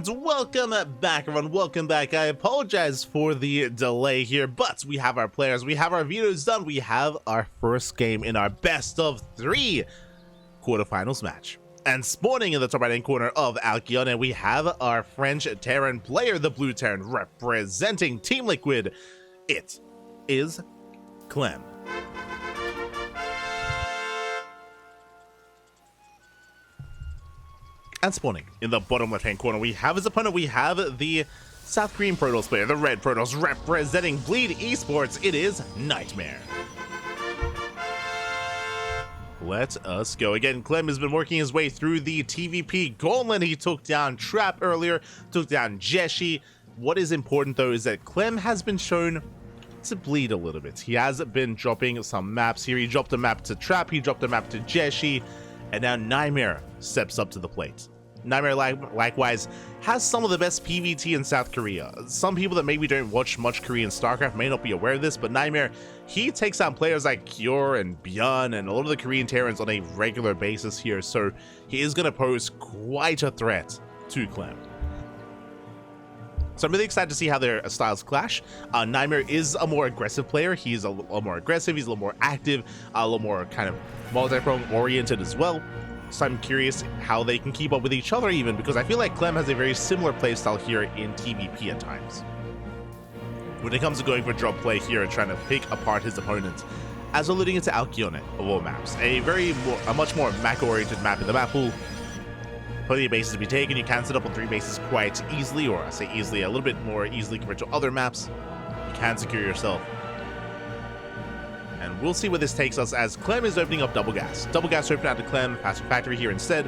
and welcome back, everyone. Welcome back. I apologize for the delay here, but we have our players, we have our videos done, we have our first game in our best of 3 quarterfinals match. And spawning in the top right hand corner of Alcyone, we have our French Terran player, the Blue Terran, representing Team Liquid. It is Clem. And spawning in the bottom left-hand corner, we have his opponent. We have the South Korean Protoss player, the Red Protoss, representing Bleed Esports. It is NightMare. Let us go. Again, Clem has been working his way through the TvP gauntlet. He took down Trap earlier, took down Jeshi. What is important, though, is that Clem has been shown to bleed a little bit. He has been dropping some maps here. He dropped a map to Trap, he dropped a map to Jeshi, and now NightMare steps up to the plate. NightMare likewise has some of the best PvT in South Korea. Some people that maybe don't watch much Korean StarCraft may not be aware of this, but NightMare, he takes on players like Kure and Byun and a lot of the Korean Terrans on a regular basis here, so he is going to pose quite a threat to Clem. So I'm really excited to see how their styles clash. NightMare is a more aggressive player. He's a little more aggressive, he's a little more active, a little more kind of multi-prong oriented as well. So I'm curious how they can keep up with each other even, because I feel like Clem has a very similar playstyle here in TvP at times. When it comes to going for drop play here and trying to pick apart his opponent, as alluding into Alcyone of all maps, a much more macro-oriented map in the map pool. Plenty of bases to be taken. You can set up on 3 bases quite easily, or I say easily, a little bit more easily compared to other maps. You can secure yourself. And we'll see where this takes us as Clem is opening up Double Gas. Double Gas open out to Clem, Passive Factory here instead.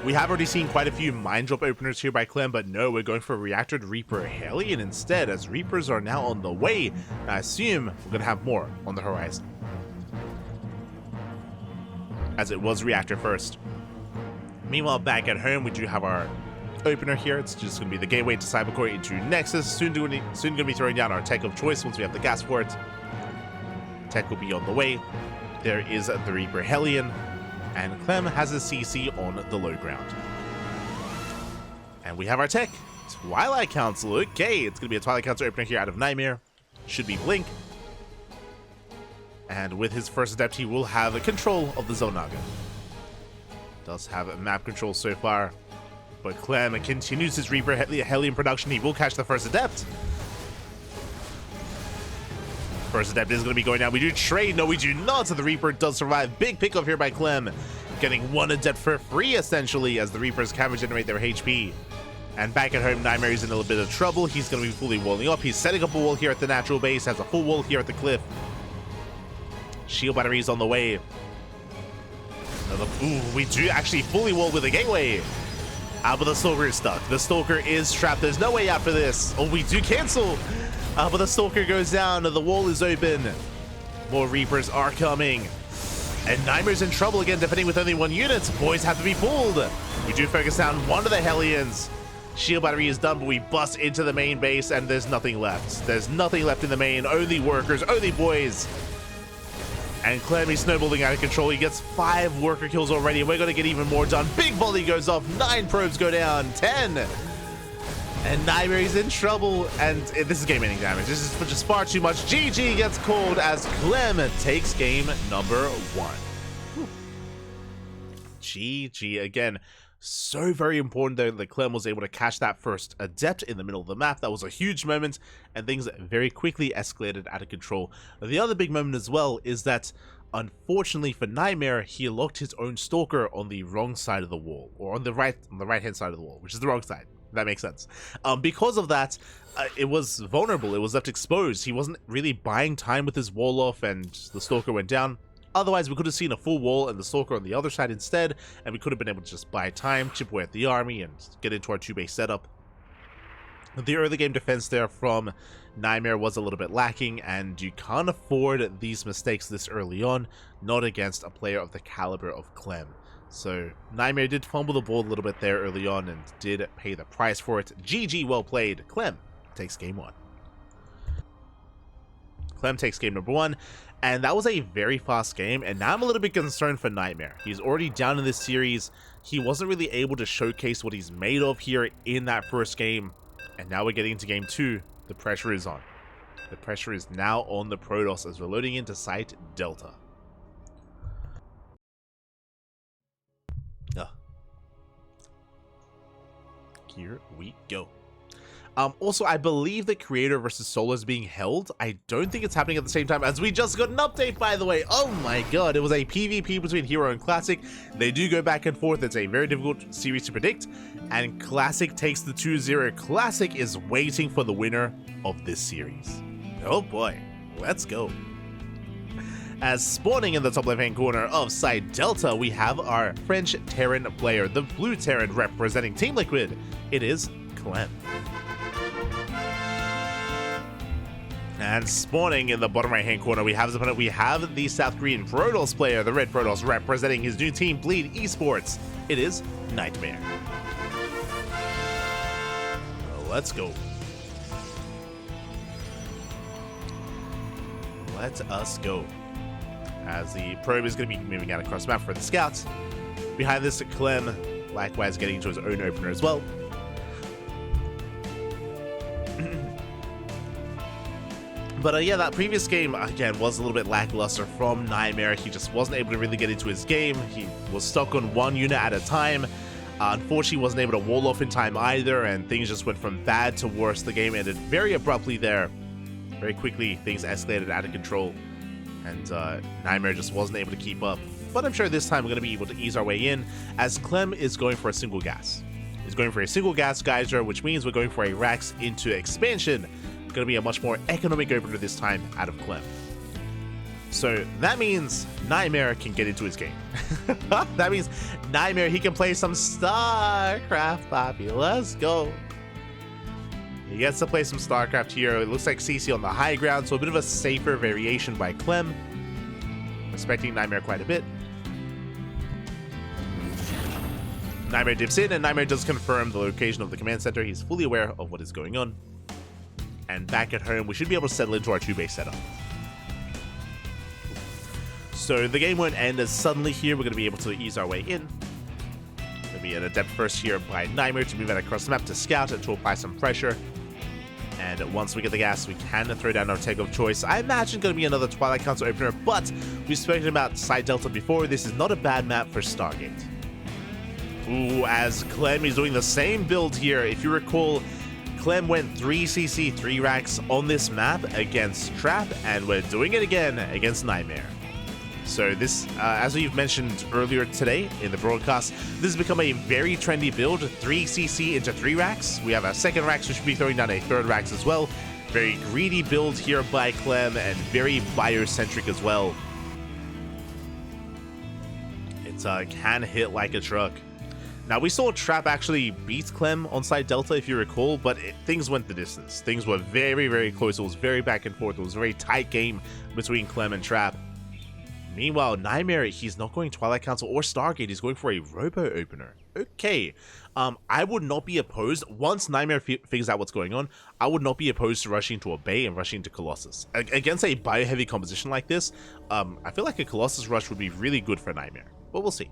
We have already seen quite a few mine drop openers here by Clem, but no, we're going for a Reactor Reaper Hellion instead, as Reapers are now on the way. I assume we're going to have more on the horizon, as it was Reactor first. Meanwhile, back at home, we do have our opener here. It's just going to be the gateway to Cybercore into Nexus. Soon going to be throwing down our tech of choice once we have the gas for it. Tech will be on the way. There is the Reaper Hellion, and Clem has a CC on the low ground. And we have our tech, Twilight Council. Okay, it's going to be a Twilight Council opener here out of NightMare. Should be Blink. And with his first adept, he will have control of the Zonaga. Does have a map control so far, but Clem continues his Reaper Hellion production. He will catch the first adept. First adept is going to be going down. We do trade. No, we do not. So the Reaper does survive. Big pickup here by Clem. Getting 1 adept for free, essentially, as the Reapers can regenerate their HP. And back at home, NightMare is in a little bit of trouble. He's going to be fully walling up. He's setting up a wall here at the natural base. Has a full wall here at the cliff. Shield batteries on the way. Ooh, we do actually fully wall with a gateway. But the Stalker is stuck. The Stalker is trapped. There's no way out for this. Oh, we do cancel. But the Stalker goes down, the wall is open. More Reapers are coming. And NightMare's in trouble again, defending with only 1 unit. Boys have to be pulled. We do focus down one of the Hellions. Shield battery is done, but we bust into the main base, and there's nothing left. There's nothing left in the main. Only workers, only boys. And Clem is snowballing out of control. He gets 5 worker kills already, and we're going to get even more done. Big volley goes off. 9 probes go down. 10. And NightMare is in trouble, and this is game-ending damage. This is just far too much. GG gets called as Clem takes game number 1. Whew. GG again. So very important though that Clem was able to catch that first adept in the middle of the map. That was a huge moment, and things very quickly escalated out of control. The other big moment as well is that, unfortunately for NightMare, he locked his own Stalker on the wrong side of the wall, or on the right-hand side of the wall, which is the wrong side. That makes sense. Because of that, it was vulnerable. It was left exposed. He wasn't really buying time with his wall off, and the Stalker went down. Otherwise, we could have seen a full wall and the Stalker on the other side instead, and we could have been able to just buy time, chip away at the army, and get into our 2-base setup. The early game defense there from NightMare was a little bit lacking, and you can't afford these mistakes this early on, not against a player of the caliber of Clem. So NightMare did fumble the ball a little bit there early on and did pay the price for it. GG, well played. Clem takes game 1. Clem takes game number 1, and that was a very fast game, and now I'm a little bit concerned for NightMare. He's already down in this series. He wasn't really able to showcase what he's made of here in that first game, and now we're getting into game 2. The pressure is on. The pressure is now on the Protoss as we're loading into Site Delta. Here we go. Also, I believe the creator versus solo is being held. I don't think it's happening at the same time, as we just got an update, by the way. Oh my god, it was a PvP between Hero and Classic. They do go back and forth. It's a very difficult series to predict, and Classic takes the 2-0. Classic is waiting for the winner of this series. Oh boy, let's go. As spawning in the top left hand corner of Site Delta, we have our French Terran player, the blue Terran representing Team Liquid. It is Clem. And spawning in the bottom right hand corner, we have the South Korean Protoss player, the red Protoss representing his new team, Bleed Esports. It is NightMare. Let's go. Let us go. As the probe is going to be moving out across the map for the scouts. Behind this, Clem likewise getting into his own opener as well. But yeah, that previous game, again, was a little bit lackluster from NightMare. He just wasn't able to really get into his game. He was stuck on one unit at a time. Unfortunately, wasn't able to wall off in time either, and things just went from bad to worse. The game ended very abruptly there. Very quickly, things escalated out of control, and NightMare just wasn't able to keep up. But I'm sure this time we're going to be able to ease our way in, as Clem is going for a single gas. He's going for a single gas geyser, which means we're going for a Rax into expansion. Going to be a much more economic opener this time out of Clem. So that means NightMare can get into his game. That means NightMare, he can play some StarCraft, Poppy. Let's go. He gets to play some StarCraft here. It looks like CC on the high ground, so a bit of a safer variation by Clem. Respecting NightMare quite a bit. NightMare dips in, and NightMare does confirm the location of the command center. He's fully aware of what is going on. And back at home, we should be able to settle into our 2-base setup. So the game won't end as suddenly here. We're going to be able to ease our way in. Going to be an adept first here by NightMare to move out across the map to scout and to apply some pressure. And once we get the gas, we can throw down our tech of choice. I imagine going to be another Twilight Council opener, but we've spoken about Site Delta before. This is not a bad map for Stargate. Ooh, as Clem is doing the same build here. If you recall, Clem went 3cc 3 racks on this map against Trap, and we're doing it again against NightMare. So this, as we've mentioned earlier today in the broadcast, this has become a very trendy build, 3cc into 3 racks. We have our second racks, we should be throwing down a third racks as well. Very greedy build here by Clem, and very biocentric as well. It can hit like a truck. Now, we saw Trap actually beat Clem on Site Delta, if you recall, but things went the distance. Things were very, very close. It was very back and forth. It was a very tight game between Clem and Trap. Meanwhile, NightMare, he's not going Twilight Council or Stargate. He's going for a Robo Opener. Okay. I would not be opposed, once NightMare figures out what's going on, I would not be opposed to rushing to a Bay and rushing to Colossus. Against a bio-heavy composition like this, I feel like a Colossus rush would be really good for NightMare. But we'll see.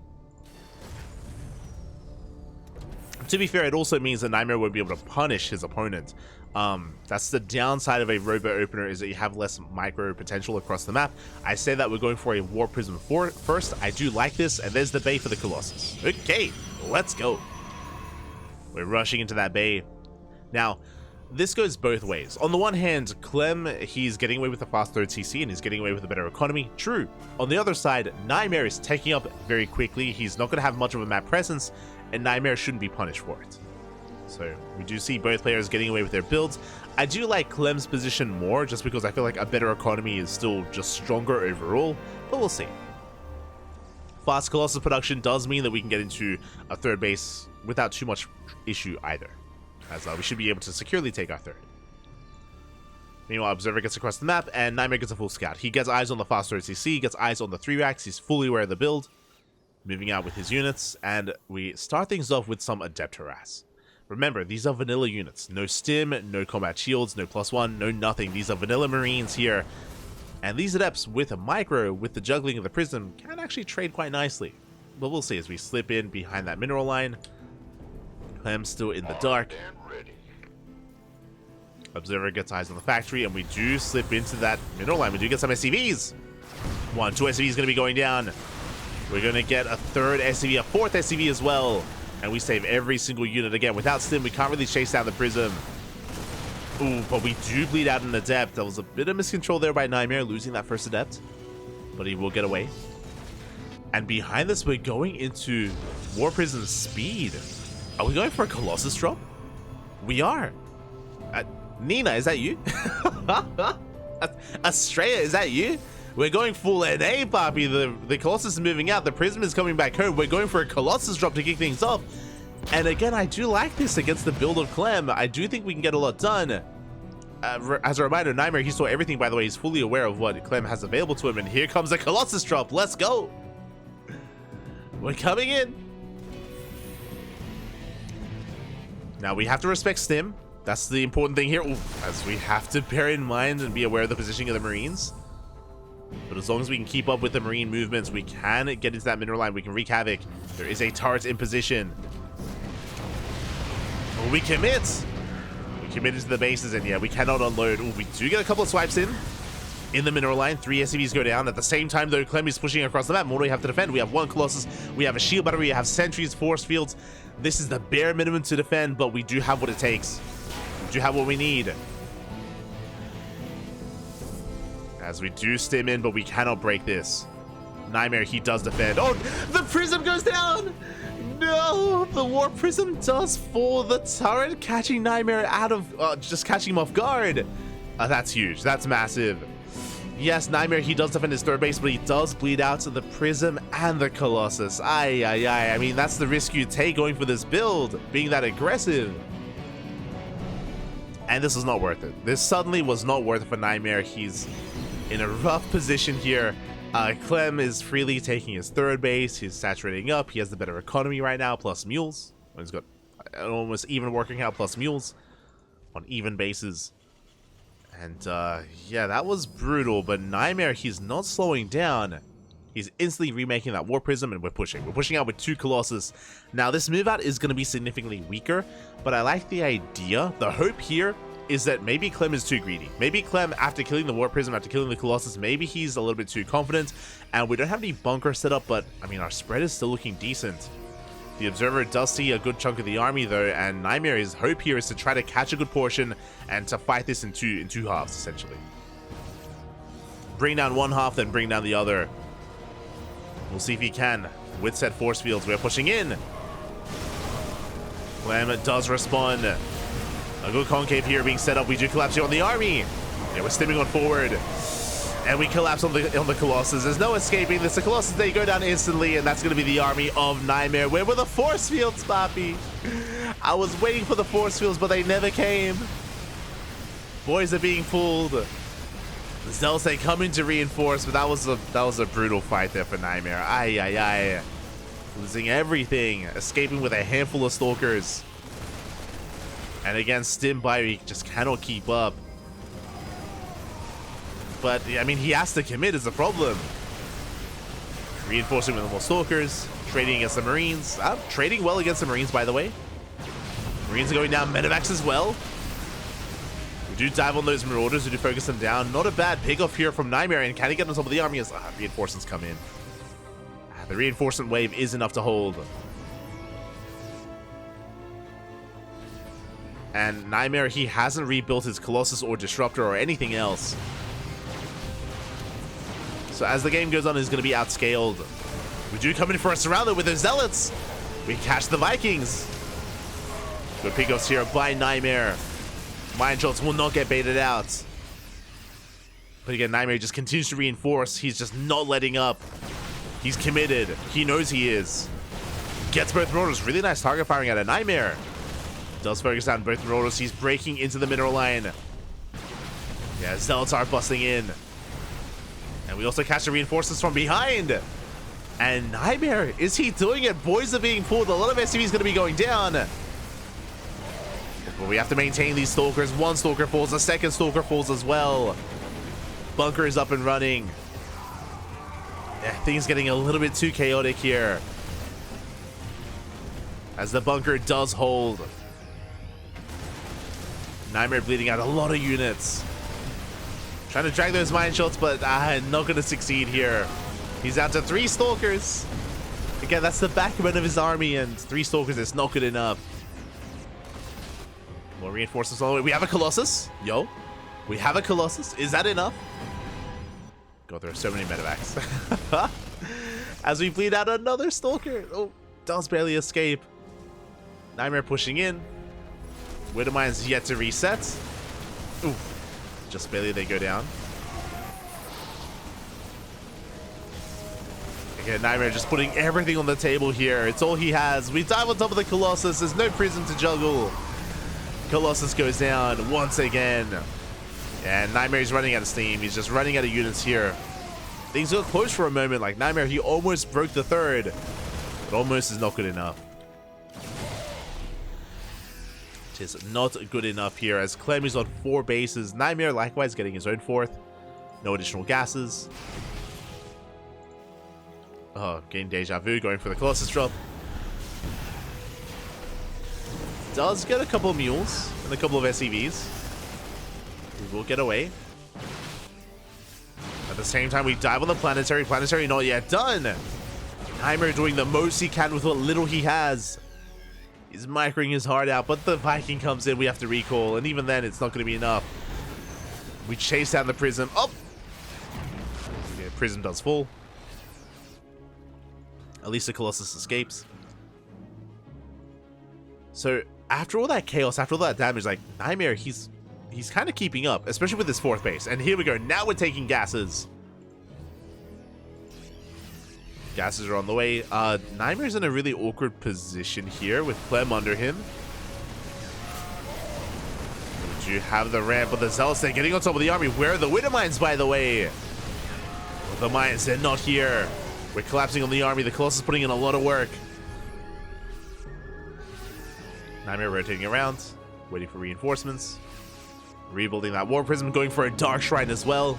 To be fair, it also means that NightMare won't be able to punish his opponent. That's the downside of a Robo Opener, is that you have less micro potential across the map. I say that we're going for a Warp Prism first. I do like this, and there's the Bay for the Colossus. Okay, let's go. We're rushing into that Bay. Now, this goes both ways. On the one hand, Clem, he's getting away with a fast third CC, and he's getting away with a better economy. True. On the other side, NightMare is taking up very quickly. He's not going to have much of a map presence, and NightMare shouldn't be punished for it. So we do see both players getting away with their builds. I do like Clem's position more, just because I feel like a better economy is still just stronger overall, but we'll see. Fast Colossus production does mean that we can get into a third base without too much issue either, as we should be able to securely take our third. Meanwhile, Observer gets across the map, and NightMare gets a full scout. He gets eyes on the fast third CC, gets eyes on the 3 racks, he's fully aware of the build, moving out with his units, and we start things off with some Adept Harass. Remember, these are vanilla units. No stim, no combat shields, no +1, no nothing. These are vanilla Marines here. And these adepts with a micro, with the juggling of the prism, can actually trade quite nicely. But we'll see as we slip in behind that mineral line. Clem's still in the dark. Observer gets eyes on the factory, and we do slip into that mineral line. We do get some SCVs. 2 SCVs going to be going down. We're going to get a 3rd SCV, a 4th SCV as well. And we save every single unit again. Without Stim, we can't really chase down the prism. Ooh, but we do bleed out an adept. That was a bit of miscontrol there by NightMare, losing that first adept. But he will get away. And behind this, we're going into War Prism speed. Are we going for a Colossus drop? We are. Nina, is that you? Estrella, is that you? We're going full NA, Papi. The Colossus is moving out. The Prism is coming back home. We're going for a Colossus drop to kick things off. And again, I do like this against the build of Clem. I do think we can get a lot done. As a reminder, NightMare, he saw everything, by the way. He's fully aware of what Clem has available to him. And here comes a Colossus drop. Let's go. We're coming in. Now, we have to respect Stim. That's the important thing here. Ooh, as we have to bear in mind and be aware of the positioning of the Marines. But as long as we can keep up with the Marine movements, we can get into that mineral line. We can wreak havoc. There is a turret in position. Oh, we commit. We commit into the bases, and yeah, we cannot unload. Oh, we do get a couple of swipes in the mineral line. 3 SCVs go down. At the same time, though, Clem is pushing across the map. What do we have to defend? We have 1 Colossus. We have a shield battery. We have sentries, force fields. This is the bare minimum to defend, but we do have what it takes. We do have what we need. As we do stim in, but we cannot break this. NightMare, he does defend. Oh, the prism goes down! No, the war prism does fall. The turret catching NightMare out of, just catching him off guard. That's huge. That's massive. Yes, NightMare, he does defend his 3rd base, but he does bleed out to the prism and the Colossus. I mean, that's the risk you take going for this build, being that aggressive. And this was not worth it. This suddenly was not worth it for NightMare. He's in a rough position here. Clem is freely taking his 3rd base. He's saturating up. He has the better economy right now, plus mules. He's got almost even working out, plus mules on even bases. And yeah, that was brutal. But NightMare, he's not slowing down. He's instantly remaking that War Prism, and we're pushing. We're pushing out with 2 Colossus. Now, this move out is going to be significantly weaker, but I like the idea. The hope here is that maybe Clem is too greedy. Maybe Clem, after killing the War Prism, after killing the Colossus, maybe he's a little bit too confident, and we don't have any bunker set up, but, I mean, our spread is still looking decent. The Observer does see a good chunk of the army, though, and NightMare's hope here is to try to catch a good portion and to fight this in two halves, essentially. Bring down one half, then bring down the other. We'll see if he can. With set force fields, we're pushing in. Clem does respond. A good concave here being set up. We do collapse here on the army. Yeah, we're stimming on forward. And we collapse on the Colossus. There's no escaping this. The Colossus, they go down instantly, and that's going to be the army of NightMare. Where were the force fields, Papi? I was waiting for the force fields, but they never came. Boys are being fooled. The Zealots, they come in to reinforce, but that was a brutal fight there for NightMare. Losing everything. Escaping with a handful of Stalkers. And again, Stim by, he just cannot keep up. But, I mean, he has to commit is the problem. Reinforcing with more Stalkers. Trading against the Marines. Trading well against the Marines, by the way. Marines are going down. Medivacs as well. We do dive on those Marauders. We do focus them down. Not a bad pick-off here from NightMare. And can he get on top of the army as reinforcements come in? The reinforcement wave is enough to hold. And NightMare, he hasn't rebuilt his Colossus or Disruptor or anything else. So as the game goes on, he's going to be outscaled. We do come in for a surrounder with the Zealots. We catch the Vikings. Good pickups here by NightMare. Mine shots will not get baited out. But again, NightMare just continues to reinforce. He's just not letting up. He's committed. He knows he is. Gets both Marauders. Really nice target firing out of NightMare. Does focus on both Marauders. He's breaking into the mineral line. Yeah, Zealots are busting in. And we also catch the reinforcements from behind. And NightMare, is he doing it? Boys are being pulled. A lot of SCV is going to be going down. But we have to maintain these Stalkers. One Stalker falls. A second Stalker falls as well. bunker is up and running. Yeah, things getting a little bit too chaotic here. As the bunker does hold. NightMare bleeding out a lot of units. Trying to drag those mine shots, but not going to succeed here. He's down to 3 Stalkers. Again, that's the backbone of his army, and 3 Stalkers is not good enough. More reinforcements all the way. We have a Colossus. Yo. We have a Colossus. Is that enough? God, there are so many medevacs. As we bleed out another Stalker. Oh, does barely escape. NightMare pushing in. Widowmine's yet to reset. Ooh. Just barely they go down. Again, NightMare just putting everything on the table here. It's all he has. We dive on top of the Colossus. There's no prism to juggle. Colossus goes down once again. And NightMare's running out of steam. He's just running out of units here. Things got close for a moment. Like NightMare, he almost broke the 3rd. But almost is not good enough. It is not good enough here as Clem is on 4 bases. NightMare likewise getting his own 4th. No additional gases. Oh, getting deja vu, going for the Colossus drop. Does get a couple of mules and a couple of SCVs. We will get away. At the same time, we dive on the planetary. Planetary not yet done. NightMare doing the most he can with what little he has. He's microing his heart out, but the Viking comes in. We have to recall, and even then, it's not going to be enough. We chase down the Prism. Oh! Yeah, Prism does fall. At least the Colossus escapes. So, after all that chaos, after all that damage, like, NightMare, he's kind of keeping up, especially with his 4th base. And here we go. Now we're taking gases. Gases are on the way. NightMare's in a really awkward position here with Clem under him. We do have the ramp, but the Zealots, they're getting on top of the army. Where are the Widow Mines, by the way? Well, the mines, they're not here. We're collapsing on the army. The Colossus putting in a lot of work. NightMare rotating around, waiting for reinforcements. Rebuilding that War Prism, going for a Dark Shrine as well.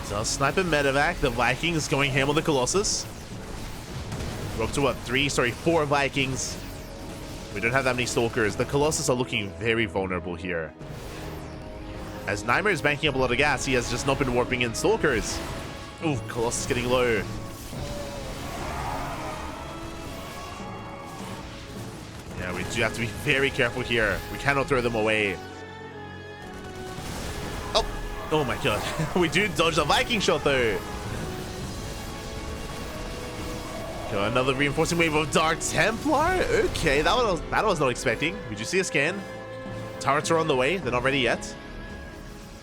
Does snipe a medevac. The Vikings going ham on the Colossus. We're up to what? 4 Vikings. We don't have that many Stalkers. The Colossus are looking very vulnerable here. As NightMare is banking up a lot of gas, he has just not been warping in Stalkers. Ooh, Colossus getting low. Yeah, we do have to be very careful here. We cannot throw them away. Oh my god. We do dodge the Viking shot though. Got another reinforcing wave of Dark Templar. Okay, that I was not expecting. We do see a scan. Turrets are on the way. They're not ready yet.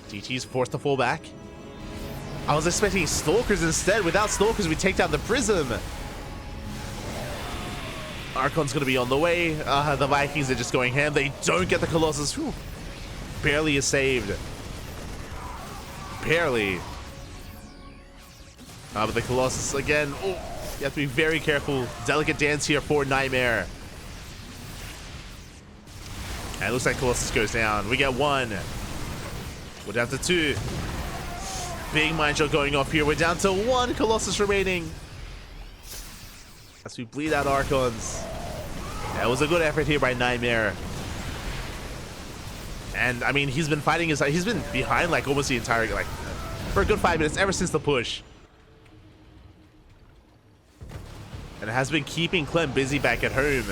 DT's forced to fall back. I was expecting Stalkers instead. Without Stalkers, we take down the Prism. Archon's going to be on the way. The Vikings are just going ham. They don't get the Colossus. Whew. Barely is saved. Barely. But the Colossus again. Oh, you have to be very careful. Delicate dance here for NightMare. And it looks like Colossus goes down. We get 1. We're down to 2. Big mine shot going off here. We're down to 1 Colossus remaining. As we bleed out Archons. That was a good effort here by NightMare. And I mean, he's been fighting he's been behind like almost the entire, like, for a good 5 minutes, ever since the push. And it has been keeping Clem busy back at home.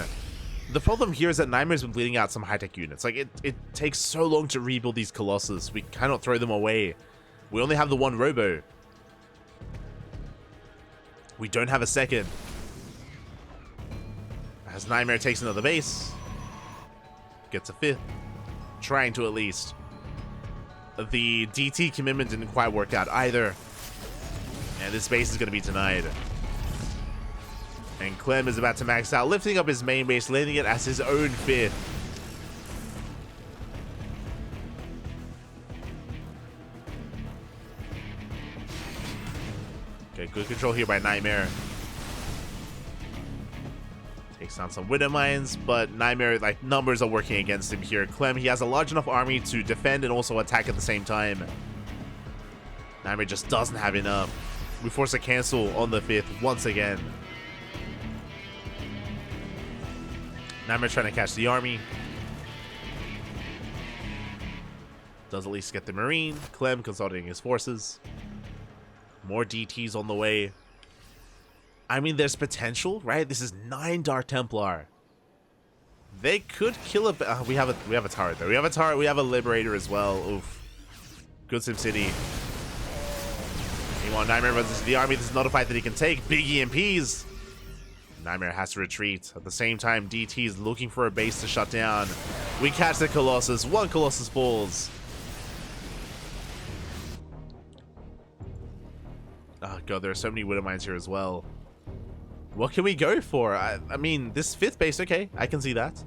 The problem here is that NightMare's been bleeding out some high-tech units. Like, it takes so long to rebuild these Colossus. We cannot throw them away. We only have the 1 Robo. We don't have a second. As NightMare takes another base. Gets a 5th. Trying to at least. The DT commitment didn't quite work out either. And this base is going to be denied. And Clem is about to max out, lifting up his main base, landing it as his own 5th. Okay, good control here by NightMare. takes down some Widow Mines, but NightMare, like, numbers are working against him here. Clem, he has a large enough army to defend and also attack at the same time. NightMare just doesn't have enough. We force a cancel on the 5th once again. NightMare trying to catch the army. Does at least get the Marine. Clem consolidating his forces. More DTs on the way. I mean, there's potential, right? This is 9 Dark Templar. They could kill a... we have a turret though. We have a turret. We have a Liberator as well. Oof. Good SimCity. Meanwhile, NightMare runs into the army. This is not a fight that he can take. Big EMPs. NightMare has to retreat. At the same time, DT is looking for a base to shut down. We catch the Colossus. 1 Colossus falls. Oh god, there are so many Widow Mines here as well. What can we go for? I mean, this 5th base, okay, I can see that.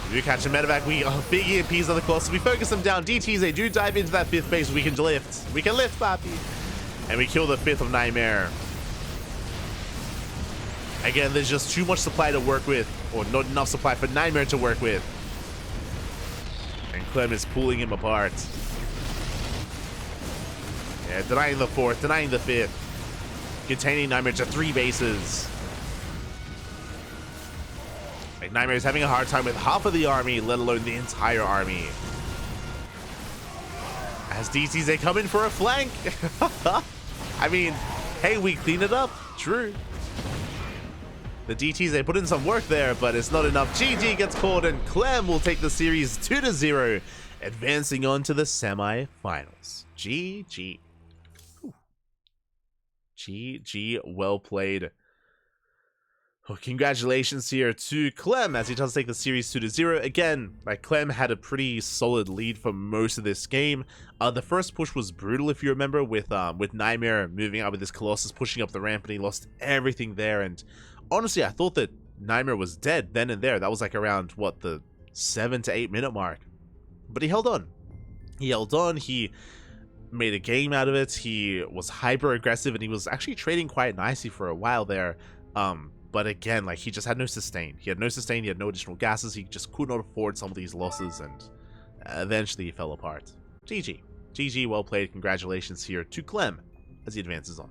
We do catch a medevac. We big EMPs on the Colossus. We focus them down. DTs, they do dive into that 5th base. We can lift. We can lift, papi. And we kill the 5th of NightMare. Again, there's just too much supply to work with, or not enough supply for NightMare to work with. And Clem is pulling him apart. Yeah, denying the 4th, denying the 5th. Containing NightMare to 3 bases. Like, NightMare is having a hard time with half of the army, let alone the entire army. As DCs, they come in for a flank. I mean, hey, we clean it up. True. The DTs, they put in some work there, but it's not enough. GG gets called, and Clem will take the series 2-0, advancing on to the semi-finals. GG. GG, well played. Oh, congratulations here to Clem as he does take the series 2-0. Again, like, Clem had a pretty solid lead for most of this game. The first push was brutal, if you remember, with NightMare moving out with his Colossus, pushing up the ramp, and he lost everything there. And honestly, I thought that NightMare was dead then and there. That was like around, what, the 7 to 8 minute mark. But he held on. He held on. He made a game out of it. He was hyper aggressive, and he was actually trading quite nicely for a while there. But again, like, he just had no sustain. He had no sustain. He had no additional gases. He just could not afford some of these losses, and eventually he fell apart. GG. GG, well played. Congratulations here to Clem as he advances on.